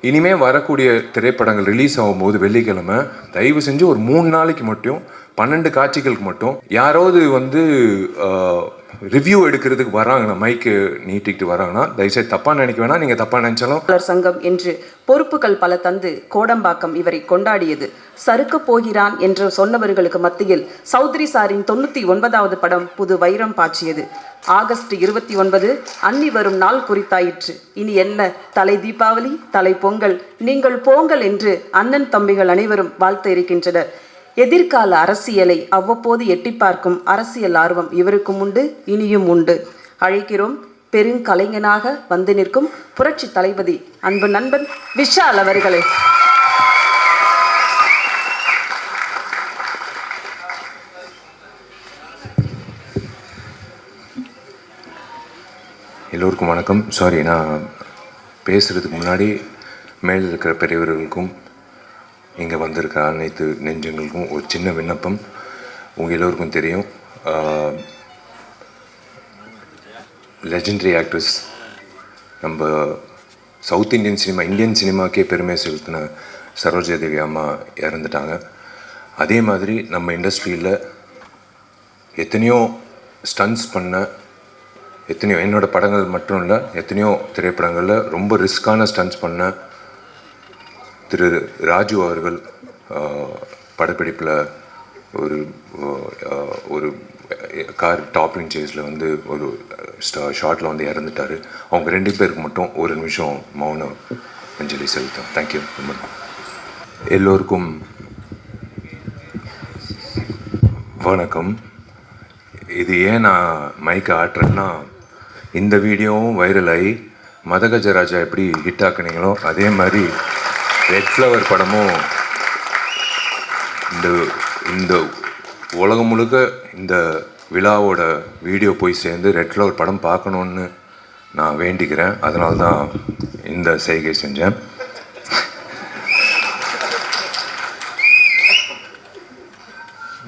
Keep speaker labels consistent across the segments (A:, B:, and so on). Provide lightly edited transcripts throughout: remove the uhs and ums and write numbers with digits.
A: இனிமேல் வரக்கூடிய திரைப்படங்கள் ரிலீஸ் ஆகும்போது வெள்ளிக்கிழமை தயவு செஞ்சு ஒரு 3 நாளைக்கு மட்டும் 12 காட்சிகளுக்கு மட்டும் யாராவது வந்து ரிவ்யூ எடுக்கிறதுக்கு வராங்கன்னா, மைக்கு நீட்டிக்கிட்டு வராங்கன்னா தயவுசெய்து தப்பாக நினைக்க வேணாம். நீங்கள் தப்பாக நினைச்சாலும்
B: சங்கம் என்று பொறுப்புகள் பல தந்து கோடம்பாக்கம் இவரை கொண்டாடியது. சறுக்க போகிறான் என்று சொன்னவர்களுக்கு மத்தியில் சௌத்ரி சாரின் 99வது படம் புது வைரம் பாய்ச்சியது. ஆகஸ்ட் 29 அன்னி வரும் நாள் குறித்தாயிற்று. இனி என்ன, தலை தீபாவளி, தலை பொங்கல், நீங்கள் போங்கள் என்று அண்ணன் தம்பிகள் அனைவரும் வாழ்த்து இருக்கின்றனர். எதிர்கால அரசியலை அவ்வப்போது எட்டி பார்க்கும் அரசியல் ஆர்வம் இவருக்கும் உண்டு, இனியும் உண்டு. அழைக்கிறோம் பெருங்கலைஞனாக வந்து நிற்கும் புரட்சி தளபதி அன்பு நண்பன் விஷால் அவர்களே.
A: எல்லோருக்கும் வணக்கம். சாரி, நான் பேசுகிறதுக்கு முன்னாடி மேலே இருக்கிற பெரியவர்களுக்கும் இங்கே வந்திருக்க அனைத்து நெஞ்சங்களுக்கும் ஒரு சின்ன விண்ணப்பம். உங்கள் எல்லோருக்கும் தெரியும், லெஜெண்டரி ஆக்ட்ரஸ், நம்ம சவுத் இந்தியன் சினிமா, இந்தியன் சினிமாக்கே பெருமை செலுத்தின சரோஜா தேவி அம்மா இறந்துட்டாங்க. அதே மாதிரி நம்ம இண்டஸ்ட்ரியில் எத்தனையோ ஸ்டன்ட்ஸ் பண்ண, எத்தனையோ என்னோடய படங்கள் மட்டும் இல்லை, எத்தனையோ திரைப்படங்களில் ரொம்ப ரிஸ்க்கான ஸ்டன்ட்ஸ் பண்ண திரு ராஜு அவர்கள் படப்பிடிப்பில் ஒரு கார் டாப்லிங் சேஸில் வந்து ஒரு ஷார்ட்டில் வந்து இறந்துட்டார். அவங்க 2 பேருக்கு மட்டும் ஒரு நிமிஷம் மௌன அஞ்சலி செலுத்தோம். தேங்க்யூ. எல்லோருக்கும் வணக்கம். இது ஏன் நான் மைக்கை ஆட்டுறேன்னா, இந்த வீடியோவும் வைரல் ஆகி மதகஜராஜா எப்படி ஹிட் ஆக்குனீங்களோ அதே மாதிரி ரெட் ஃப்ளவர் படமும் இந்த உலகம் முழுக்க இந்த விழாவோட வீடியோ போய் சேர்ந்து ரெட் ஃப்ளவர் படம் பார்க்கணுன்னு நான் வேண்டிக்கிறேன். அதனால தான் இந்த செய்கை செஞ்சேன்.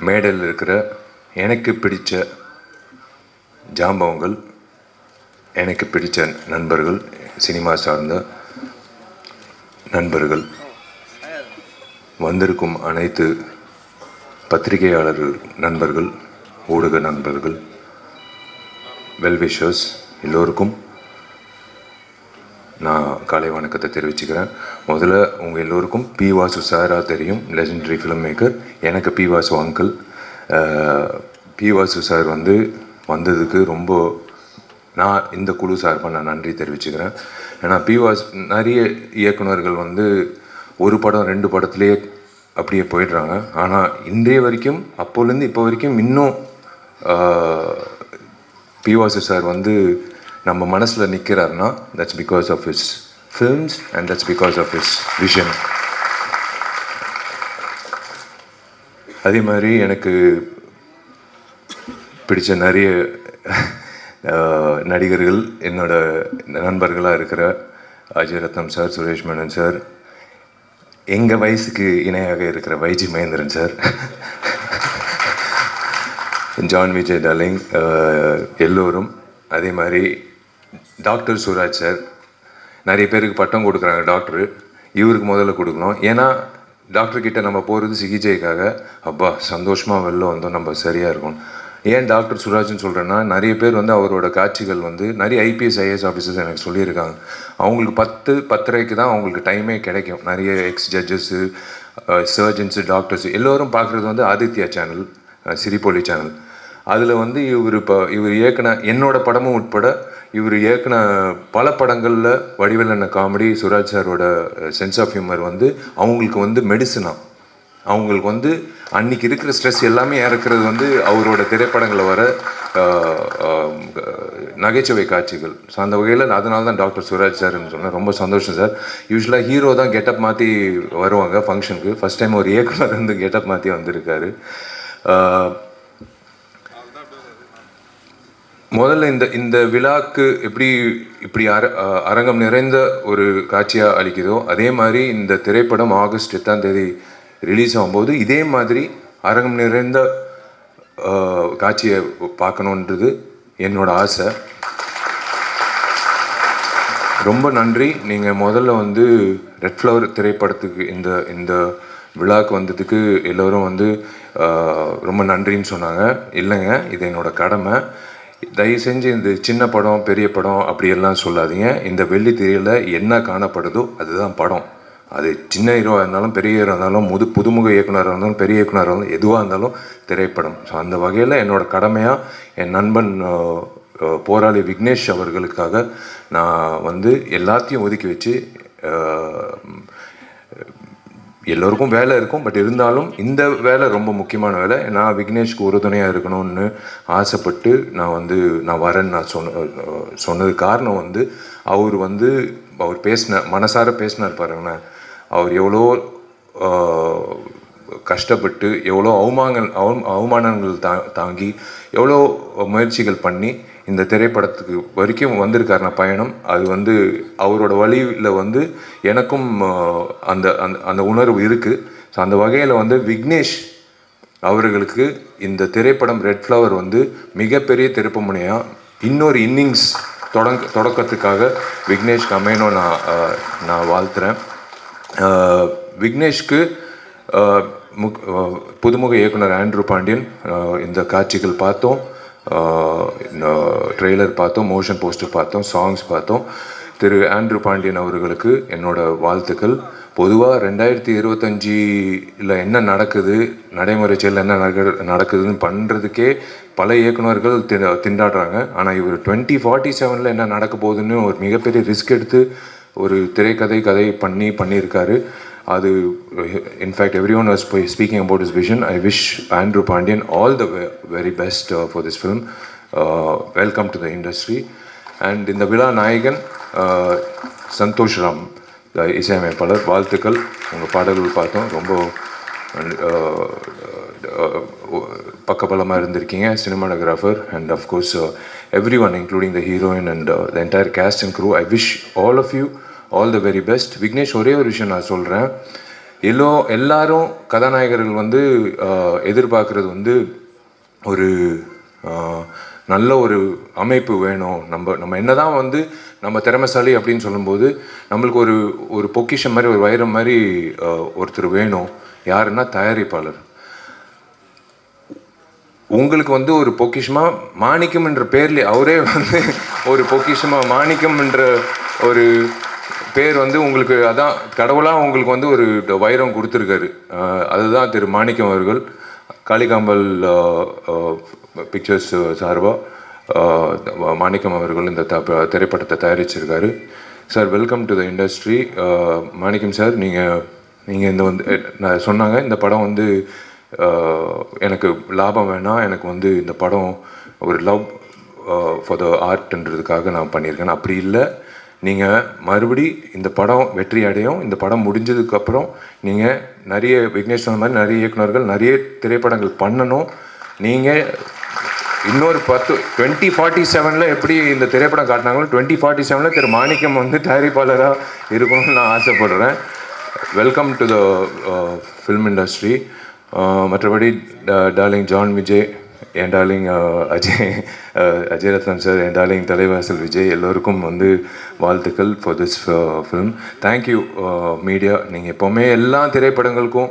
A: மேடையில் இருக்கிற எனக்கு பிடித்த ஜாம்பவங்கள், எனக்கு பிடித்த நண்பர்கள், சினிமா சார்ந்த நண்பர்கள், வந்திருக்கும் அனைத்து பத்திரிகையாளர் நண்பர்கள், ஊடக நண்பர்கள், வெல்விஷர்ஸ் எல்லோருக்கும் நான் காலை வணக்கத்தை தெரிவிச்சுக்கிறேன். முதல்ல உங்கள் எல்லோருக்கும் பி வாசு சாராக தெரியும், லெஜெண்டரி ஃபிலிம் மேக்கர். எனக்கு P Vasu uncle. P Vasu sir வந்து வந்ததுக்கு ரொம்ப நான் இந்த குழு சார்பாக நான் நன்றி தெரிவிச்சுக்கிறேன். ஏன்னா பி வாசு நிறைய இயக்குநர்கள் வந்து ஒரு படம் 2 படத்துலேயே அப்படியே போயிடுறாங்க. ஆனால் இன்றைய வரைக்கும், அப்போலேருந்து இப்போ வரைக்கும் இன்னும் பி வாசு சார் வந்து நம்ம மனசில் நிற்கிறாருன்னா that's because of his films and that's because of his vision. அதே மாதிரி எனக்கு பிடிச்ச நிறைய நடிகர்கள், என்னோட நண்பர்களாக இருக்கிற அஜய் ரத்னம் சார், சுரேஷ் மேனன் சார், எங்கள் வயசுக்கு இணையாக இருக்கிற YG Mahendran sir, John Vijay darling, எல்லோரும். அதே மாதிரி டாக்டர் சுராஜ் சார். நிறைய பேருக்கு பட்டம் கொடுக்குறாங்க டாக்டரு, இவருக்கு முதல்ல கொடுக்கணும். ஏன்னா டாக்டர்கிட்ட நம்ம போகிறது சிகிச்சைக்காக. அப்பா சந்தோஷமாக வெளில வந்தோம், நம்ம சரியாக இருக்கும். ஏன் டாக்டர் சுராஜ்னு சொல்கிறேன்னா, நிறைய பேர் வந்து அவரோட காட்சிகள் வந்து நிறைய ஐபிஎஸ் ஐஏஎஸ் ஆஃபீஸர்ஸ் எனக்கு சொல்லியிருக்காங்க. அவங்களுக்கு 10-10:30 தான் அவங்களுக்கு டைமே கிடைக்கும். நிறைய எக்ஸ் ஜட்ஜஸ்ஸு, சர்ஜன்ஸு, டாக்டர்ஸ் எல்லோரும் பார்க்குறது வந்து ஆதித்யா சேனல், சிரிப்பொலி சேனல். அதில் வந்து இவர் இயக்குன என்னோடய படமும் உட்பட இவர் இயக்குன பல படங்களில் வடிவேலண்ண காமெடி, சுராஜ் சாரோட சென்ஸ் ஆஃப் ஹியூமர் வந்து அவங்களுக்கு வந்து மெடிசனா. அவங்களுக்கு வந்து அன்றைக்கி இருக்கிற ஸ்ட்ரெஸ் எல்லாமே இறக்குறது வந்து அவரோட திரைப்படங்களில் வர நகைச்சுவை காட்சிகள். ஸோ அந்த வகையில் அதனால தான் டாக்டர் சுராஜ் சார்ன்னு சொன்னேன். ரொம்ப சந்தோஷம் சார். யூஸ்வலாக ஹீரோ தான் கெட்டப் மாற்றி வருவாங்க ஃபங்க்ஷனுக்கு. ஃபஸ்ட் டைம் ஒரு இயக்குனர் வந்து கெட்டப் மாற்றி வந்திருக்காரு. முதல்ல இந்த விழாக்கு இப்படி அரங்கம் நிறைந்த ஒரு காட்சியாக அளிக்குதோ அதே மாதிரி இந்த திரைப்படம் ஆகஸ்ட் 8 ரிலீஸ் ஆகும்போது இதே மாதிரி அரங்கம் நிறைந்த காட்சியை பார்க்கணுன்றது என்னோட ஆசை. ரொம்ப நன்றி. நீங்கள் முதல்ல வந்து ரெட் ஃப்ளவர் திரைப்படத்துக்கு இந்த இந்த விழாவுக்கு வந்ததுக்கு எல்லோரும் வந்து ரொம்ப நன்றின்னு சொன்னாங்க. இல்லைங்க, இது என்னோட கடமை. தயவு செஞ்சு இந்த சின்ன படம் பெரிய படம் அப்படியெல்லாம் சொல்லாதீங்க. இந்த வெள்ளி திரையில் என்ன காணப்படுதோ அதுதான் படம். அது சின்ன ஹீரோவாக இருந்தாலும் பெரிய ஹீரோ இருந்தாலும் புதுமுக இயக்குனராக இருந்தாலும் பெரிய இயக்குனராக இருந்தாலும் எதுவாக இருந்தாலும் திரைப்படம். ஸோ அந்த வகையில் என்னோட கடமையாக என் நண்பன் போராளி விக்னேஷ் அவர்களுக்காக நான் வந்து எல்லாத்தையும் ஒதுக்கி வச்சு, எல்லோருக்கும் வேலை இருக்கும், பட் இருந்தாலும் இந்த வேலை ரொம்ப முக்கியமான வேலை. நான் விக்னேஷ்க்கு உறுதுணையாக இருக்கணும்னு ஆசைப்பட்டு நான் வரேன்னு நான் சொன்னது காரணம் வந்து அவர் மனசார பேசினார் பாருங்களேன். அவர் எவ்வளோ கஷ்டப்பட்டு எவ்வளோ அவமானங்கள் தாங்கி எவ்வளோ முயற்சிகள் பண்ணி இந்த திரைப்படத்துக்கு வரைக்கும் வந்திருக்காருன பயணம். அது வந்து அவரோட வழியில் எனக்கும் அந்த அந்த உணர்வு இருக்குது. ஸோ அந்த வகையில் விக்னேஷ் அவர்களுக்கு இந்த திரைப்படம் ரெட் ஃப்ளவர் மிகப்பெரிய திருப்புமுனையாக இன்னொரு இன்னிங்ஸ் தொடக்கத்துக்காக விக்னேஷ்க்கு அமையணும் நான் வாழ்த்துறேன். விக்னேஷ்க்கு புதுமுக இயக்குனர் ஆண்ட்ரூ பாண்டியன் இந்த காட்சிகள் பார்த்தோம், ட்ரெய்லர் பார்த்தோம், மோஷன் போஸ்டர் பார்த்தோம், சாங்ஸ் பார்த்தோம். திரு ஆண்ட்ரூ பாண்டியன் அவர்களுக்கு என்னோட வாழ்த்துக்கள். பொதுவாக 2025 என்ன நடக்குது, நடைமுறை செயலில் என்ன நடக்குதுன்னு பண்ணுறதுக்கே பல இயக்குநர்கள் திண்டாடுறாங்க. ஆனால் இவர் 2047 என்ன நடக்க போகுதுன்னு ஒரு மிகப்பெரிய ரிஸ்க் எடுத்து ஒரு கதை பண்ணியிருக்காரு. அது in fact everyone was speaking about his vision. I wish Andrew Pandian all the very best for this film. Welcome to the industry. And இந்த விழா நாயகன் சந்தோஷ் ராம் இசையமைப்பாளர், வாழ்த்துக்கள். உங்கள் பாடல்கள் பார்த்தோம், ரொம்ப பக்கபலமாக இருந்திருக்கீங்க. Cinematographer and of course everyone including the heroine and the entire cast and crew. I wish all of you all the very best. Vignesh, ஒரே ஒரு விஷயம் நான் சொல்கிறேன். எல்லாரும் கதாநாயகர்கள் எதிர்பார்க்குறது ஒரு நல்ல ஒரு அமைப்பு வேணும். நம்ம என்னதான் நம்ம திறமைசாலி அப்படின்னு சொல்லும்போது நம்மளுக்கு ஒரு பொக்கிஷம் மாதிரி, ஒரு வைரம் மாதிரி ஒருத்தர் வேணும். யாருன்னா தயாரிப்பாளர். உங்களுக்கு ஒரு பொக்கிஷமாக மாணிக்கம் என்ற பேர்லேயே அவரே ஒரு பொக்கிஷமாக மாணிக்கம் என்ற ஒரு பேர் உங்களுக்கு அதான் கடவுளாக உங்களுக்கு ஒரு வைரம் கொடுத்துருக்காரு. அதுதான் திரு மாணிக்கம் அவர்கள். காளிகாம்பல் பிக்சர்ஸ் சார்பாக மாணிக்கம் அவர்கள் இந்த திரைப்படத்தை தயாரிச்சிருக்காரு. Sir, welcome to the industry. Manickam sir, நீங்கள் இந்த நான் சொன்னாங்க இந்த படம் எனக்கு லாபம் வேணாம், எனக்கு இந்த படம் ஒரு லவ் ஃபார் த ஆர்ட்ன்றதுக்காக நான் பண்ணியிருக்கேன். அப்படி இல்லை, நீங்கள் மறுபடி இந்த படம் வெற்றி அடையும். இந்த படம் முடிஞ்சதுக்கப்புறம் நீங்கள் நிறைய விக்னேஷ் சொன்ன மாதிரி நிறைய இயக்குநர்கள் நிறைய திரைப்படங்கள் பண்ணணும். நீங்கள் இன்னொரு 2047 எப்படி இந்த திரைப்படம் காட்டினாங்களோ 2047 திரு மாணிக்கம் தயாரிப்பாளராக இருக்கணும்னு நான் ஆசைப்படுறேன். Welcome to the film industry. மற்றபடி டார்லிங் ஜான் விஜய், என் டார்லிங் அஜய் ரத்னம் சார், என் டார்லிங் தலைவாசல் விஜய், எல்லோருக்கும் வாழ்த்துக்கள் for this film. Thank you media. நீங்கள் எப்போவுமே எல்லா திரைப்படங்களுக்கும்,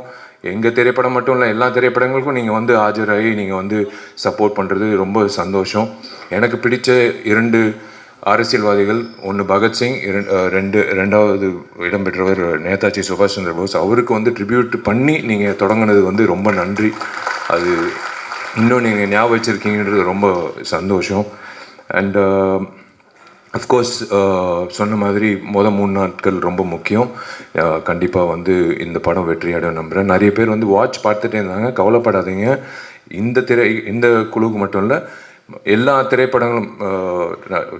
A: எங்கள் திரைப்படம் மட்டும் இல்லை எல்லா திரைப்படங்களுக்கும் நீங்கள் ஆஜராகி நீங்கள் சப்போர்ட் பண்ணுறது ரொம்ப சந்தோஷம். எனக்கு பிடிச்ச 2 அரசியல்வாதிகள், ஒன்று பகத்சிங், ரெண்டாவது இடம்பெற்றவர் நேதாஜி சுபாஷ் சந்திர போஸ். அவருக்கு ட்ரிபியூட் பண்ணி நீங்கள் தொடங்கினது ரொம்ப நன்றி. அது இன்னும் நீங்கள் ஞாபகம் வச்சுருக்கீங்கன்றது ரொம்ப சந்தோஷம். அண்ட் அஃப்கோர்ஸ் சொன்ன மாதிரி 3 நாட்கள் ரொம்ப முக்கியம். கண்டிப்பாக இந்த படம் வெற்றியாடும் நம்புகிறேன். நிறைய பேர் வாட்ச் பார்த்துட்டே இருந்தாங்க. கவலைப்படாதீங்க. இந்த குழுவுக்கு மட்டும் இல்லை, எல்லா திரைப்படங்களும்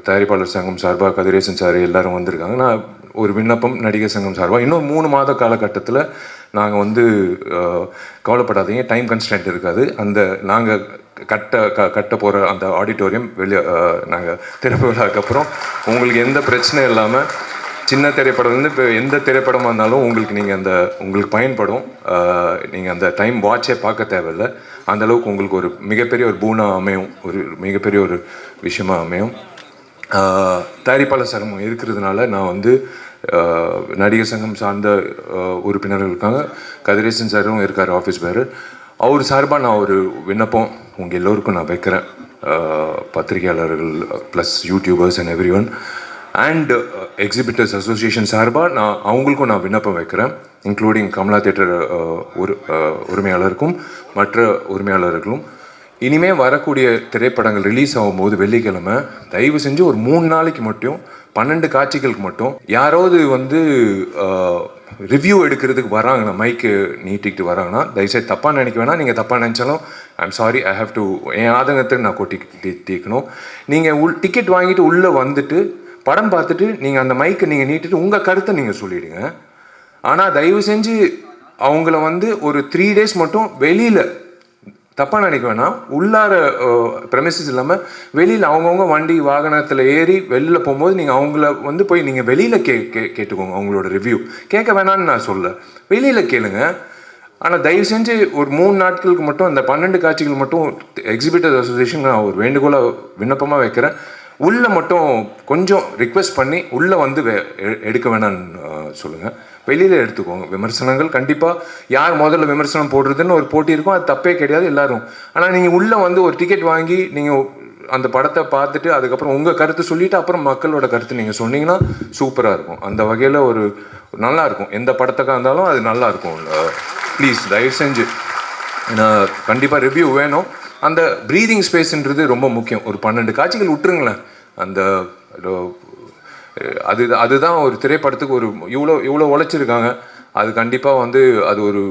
A: தயாரிப்பாளர் சங்கம் சார்பாக கதிரேசன் சார் எல்லாரும் வந்திருக்காங்க. நான் ஒரு விண்ணப்பம் நடிகர் சங்கம் சார்பாக இன்னும் 3 மாத காலகட்டத்தில் நாங்கள் கவலைப்படாதீங்க, டைம் கன்ஸ்டன்ட் இருக்காது. நாங்கள் கட்ட போகிற அந்த ஆடிட்டோரியம் நாங்கள் திறப்பு விழாக்கு அப்புறம் உங்களுக்கு எந்த பிரச்சனையும் இல்லாமல், சின்ன திரைப்படம் இப்போ எந்த திரைப்படமாக இருந்தாலும் உங்களுக்கு பயன்படும். நீங்கள் அந்த டைம் வாட்சே பார்க்க தேவையில்லை. அந்தளவுக்கு உங்களுக்கு ஒரு மிகப்பெரிய ஒரு பூனா அமையும், ஒரு மிகப்பெரிய ஒரு விஷயமாக அமையும். தயாரிப்பாளர் சங்கம் இருக்கிறதுனால நான் வந்து நடிகர் சங்கம் சார்ந்த உறுப்பினர்களுக்காக கதிரேசன் சாரும் இருக்கார் ஆஃபீஸ் பேர். அவர் சார்பாக நான் ஒரு விண்ணப்பம் உங்கள் எல்லோருக்கும் நான் வைக்கிறேன். பத்திரிகையாளர்கள் plus YouTubers and every one and exhibitors association சார்பாக அவங்களுக்கும் நான் விண்ணப்பம் வைக்கிறேன். இன்க்ளூடிங் கமலா தியேட்டர் உரிமையாளருக்கும் மற்ற உரிமையாளர்களும் இனிமேல் வரக்கூடிய திரைப்படங்கள் ரிலீஸ் ஆகும்போது வெள்ளிக்கிழமை தயவு செஞ்சு ஒரு 3 நாளைக்கு மட்டும் 12 காட்சிகளுக்கு மட்டும் யாராவது வந்து ரிவ்யூ எடுக்கிறதுக்கு வராங்கன்னா, மைக்கு நீட்டிக்கிட்டு வராங்கன்னா தயவுசெய்து தப்பாக நினைக்க வேணாம். நீங்கள் தப்பாக நினச்சாலும் I'm sorry, I have to என் ஆதங்கத்தை நான் தீக்கணும். நீங்கள் டிக்கெட் வாங்கிட்டு உள்ளே வந்துட்டு படம் பார்த்துட்டு நீங்கள் அந்த மைக்கை நீங்கள் நீட்டிட்டு உங்கள் கருத்தை நீங்கள் சொல்லிவிடுங்க. ஆனால் தயவு செஞ்சு அவங்கள வந்து ஒரு 3 days மட்டும் வெளியில் தப்பாக நினைக்க வேணாம். உள்ளார ப்ரெமிசஸ் இல்லாமல் வெளியில் அவங்கவுங்க வண்டி வாகனத்தில் ஏறி வெளியில் போகும்போது நீங்கள் அவங்கள வந்து போய் நீங்கள் வெளியில் கேட்டுக்கோங்க. அவங்களோட ரிவ்யூ கேட்க வேணான்னு நான் சொல்ல, வெளியில் கேளுங்க. ஆனால் தயவு செஞ்சு ஒரு 3 நாட்களுக்கு மட்டும் அந்த 12 காட்சிகள் மட்டும் எக்ஸிபிட்டர்ஸ் அசோசியேஷன் நான் ஒரு வேண்டுகோளாக விண்ணப்பமாக வைக்கிறேன். உள்ளே மட்டும் கொஞ்சம் ரிக்வெஸ்ட் பண்ணி உள்ளே வந்து எடுக்க வேணான்னு சொல்லுங்கள். வெளியில் எடுத்துக்கோங்க. விமர்சனங்கள் கண்டிப்பாக யார் முதல்ல விமர்சனம் போடுறதுன்னு ஒரு போட்டி இருக்கும், அது தப்பே கிடையாது எல்லாரும். ஆனால் நீங்கள் உள்ளே வந்து ஒரு டிக்கெட் வாங்கி நீங்கள் அந்த படத்தை பார்த்துட்டு அதுக்கப்புறம் உங்கள் கருத்து சொல்லிவிட்டு அப்புறம் மக்களோட கருத்து நீங்கள் சொன்னீங்கன்னா சூப்பராக இருக்கும். அந்த வகையில் ஒரு நல்லாயிருக்கும். எந்த படத்துக்காக இருந்தாலும் அது நல்லாயிருக்கும். ப்ளீஸ் தயவு செஞ்சு கண்டிப்பாக ரிவ்யூ வேணும். அந்த ப்ரீதிங் ஸ்பேஸ்ன்றது ரொம்ப முக்கியம். ஒரு 12 காட்சிகள் விட்டுருங்களேன். அந்த அதுதான் ஒரு திரைப்படத்துக்கு ஒரு இவ்வளோ உழைச்சிருக்காங்க. அது கண்டிப்பாக வந்து அது ஒரு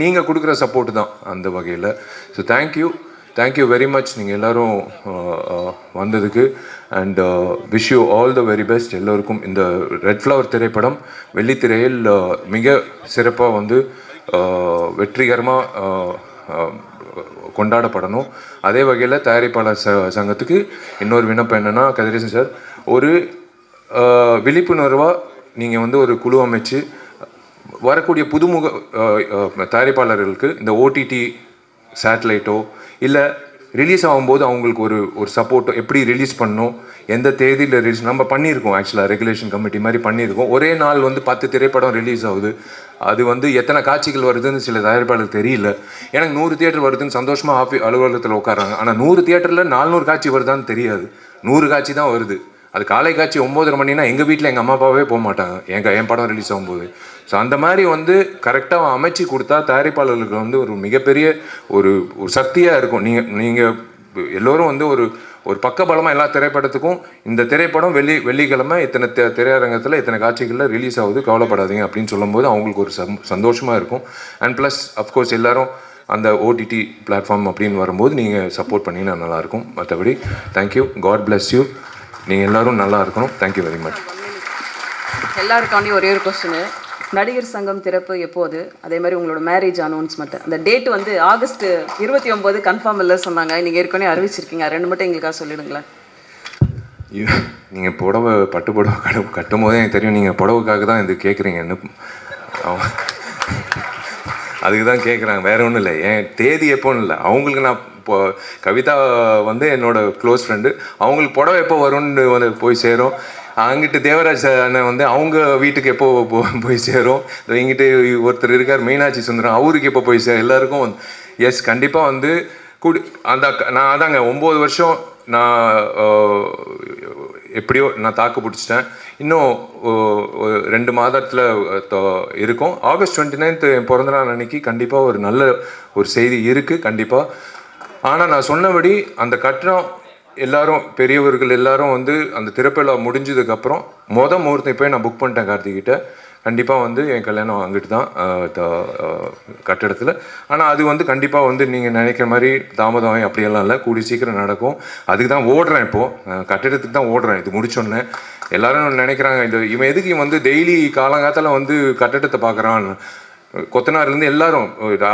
A: நீங்கள் கொடுக்குற சப்போர்ட் தான் அந்த வகையில். ஸோ தேங்க்யூ வெரி மச் நீங்கள் எல்லோரும் வந்ததுக்கு. And wish you all the very best எல்லோருக்கும். இந்த ரெட் ஃப்ளவர் திரைப்படம் வெள்ளித்திரையில் மிக சிறப்பாக வந்து வெற்றிகரமாக கொண்டாடப்படணும். அதே வகையில் தயாரிப்பாளர் சங்கத்துக்கு இன்னொரு விண்ணப்பம் என்னென்னா, கதிரேசன் சார் ஒரு விழிப்புணர்வாக நீங்கள் வந்து ஒரு குழு அமைச்சு வரக்கூடிய புதுமுக தயாரிப்பாளர்களுக்கு இந்த ஓடிடி சேட்டலைட்டோ இல்லை ரிலீஸ் ஆகும்போது அவங்களுக்கு ஒரு சப்போர்ட்டோ, எப்படி ரிலீஸ் பண்ணணும், எந்த தேதியில் ரிலீஸ் நம்ம பண்ணியிருக்கோம். ஆக்சுவலாக ரெகுலேஷன் கமிட்டி மாதிரி பண்ணியிருக்கோம். ஒரே நாள் வந்து 10 திரைப்படம் ரிலீஸ் ஆகுது. அது வந்து எத்தனை காட்சிகள் வருதுன்னு சில தயாரிப்பாளருக்கு தெரியல. எனக்கு 100 தியேட்டர் வருதுன்னு சந்தோஷமாக அலுவலகத்தில் உட்காராங்க. ஆனால் 100 தியேட்டரில் 400 காட்சி வருதான்னு தெரியாது. 100 காட்சி தான் வருது. அது காலை காட்சி 9:30 மணினா எங்கள் வீட்டில் எங்கள் அம்மா அப்பாவே போக மாட்டாங்க என் படம் ரிலீஸ் ஆகும்போது. ஸோ அந்த மாதிரி வந்து கரெக்டாக அமைச்சு கொடுத்தா தயாரிப்பாளர்களுக்கு வந்து ஒரு மிகப்பெரிய ஒரு சக்தியாக இருக்கும். நீங்கள் எல்லோரும் வந்து ஒரு பக்கபலமாக எல்லா திரைப்படத்துக்கும் இந்த திரைப்படம் வெள்ளிக்கிழமை இத்தனை திரையரங்கத்தில் இத்தனை காட்சிகளில் ரிலீஸ் ஆகுது, கவலைப்படாதீங்க அப்படின்னு சொல்லும்போது அவங்களுக்கு ஒரு சந்தோஷமாக இருக்கும். அண்ட் ப்ளஸ் அஃப்கோர்ஸ் எல்லோரும் அந்த ஓடிடி பிளாட்ஃபார்ம் அப்படின்னு வரும்போது நீங்கள் சப்போர்ட் பண்ணிங்கன்னா நல்லாயிருக்கும். மற்றபடி தேங்க்யூ, காட் பிளஸ் யூ. நீங்கள் எல்லோரும் நல்லா இருக்கணும். Thank you very much.
B: எல்லாருக்காண்டி ஒரே ஒரு கொஸ்டின். நடிகர் சங்கம் திறப்பு எப்போது? அதே மாதிரி உங்களோட மேரேஜ் அனௌன்ஸ்மெண்ட் அந்த டேட் வந்து ஆகஸ்ட் 29 கன்ஃபார்ம் இல்லை சொன்னாங்க. நீங்கள் ஏற்கனவே அறிவிச்சிருக்கீங்க. 2 மட்டும் எங்களுக்காக சொல்லிடுங்களேன்.
A: நீங்கள் பட்டு புடவை கட்டும் போதே எனக்கு தெரியும் நீங்கள் புடவுக்காக தான் இது கேட்குறீங்கன்னு. அதுக்கு தான் கேட்குறாங்க, வேற ஒன்றும் இல்லை. என் தேதி எப்போன்னு இல்லை, அவங்களுக்கு நான் இப்போ கவிதா வந்து என்னோட க்ளோஸ் ஃப்ரெண்டு, அவங்களுக்கு புடவை எப்போ வரும்னு வந்து போய் சேரும். அங்கிட்டு தேவராஜ் அண்ணன் வந்து அவங்க வீட்டுக்கு எப்போ போய் சேரும். இங்கிட்டு ஒருத்தர் இருக்கார் மீனாட்சி சுந்தரம், அவருக்கு எப்போ போய் சேரும். எல்லாருக்கும் எஸ் கண்டிப்பாக வந்து நான் அதாங்க 9 வருஷம் நான் எப்படியோ நான் தாக்கு பிடிச்சிட்டேன். இன்னும் 2 மாதத்தில் இருக்கும். ஆகஸ்ட் 29 என் பிறந்தநாள் அன்னைக்கு கண்டிப்பாக ஒரு நல்ல ஒரு செய்தி இருக்குது கண்டிப்பாக. ஆனால் நான் சொன்னபடி அந்த கட்டணம் எல்லாரும் பெரியவர்கள் எல்லாரும் வந்து அந்த திறப்பில் முடிஞ்சதுக்கப்புறம் முகூர்த்தம் போய் நான் புக் பண்ணிட்டேன் கார்த்திகிட்ட. கண்டிப்பாக வந்து என் கல்யாணம் அங்கிட்டு தான் கட்டிடத்தில். ஆனால் அது வந்து கண்டிப்பாக வந்து நீங்கள் நினைக்கிற மாதிரி தாமதம் அப்படியெல்லாம் இல்லை, கூடி சீக்கிரம் நடக்கும். அதுக்கு தான் ஓடுறேன், இப்போது கட்டிடத்துக்கு தான் ஓடுறேன். இது முடிச்சோன்னே எல்லோரும் நினைக்கிறாங்க இவன் எதுக்கு வந்து டெய்லி காலங்காலத்தில் வந்து கட்டிடத்தை பார்க்குறான், கொத்தனார்லேருந்து எல்லாரும்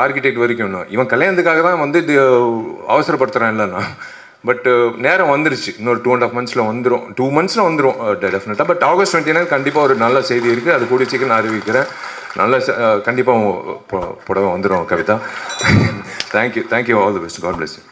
A: ஆர்கிடெக்ட் வரைக்கும் இவன் கல்யாணத்துக்காக தான் வந்து அவசரப்படுத்துகிறான் இல்லைன்னா. பட் நேரம் வந்துருச்சு. இன்னொரு 2.5 monthsல வந்துடும், 2 monthsல வந்துடும் டெஃபினட்டாக. பட் ஆகஸ்ட் 29 கண்டிப்பாக ஒரு நல்ல செய்தி இருக்குது. அது கூடிய சீக்கிரம் நான் அறிவிக்கிறேன். நல்ல கண்டிப்பாக புடவை வந்துடும் Kavitha. Thank you, all the best. God bless you.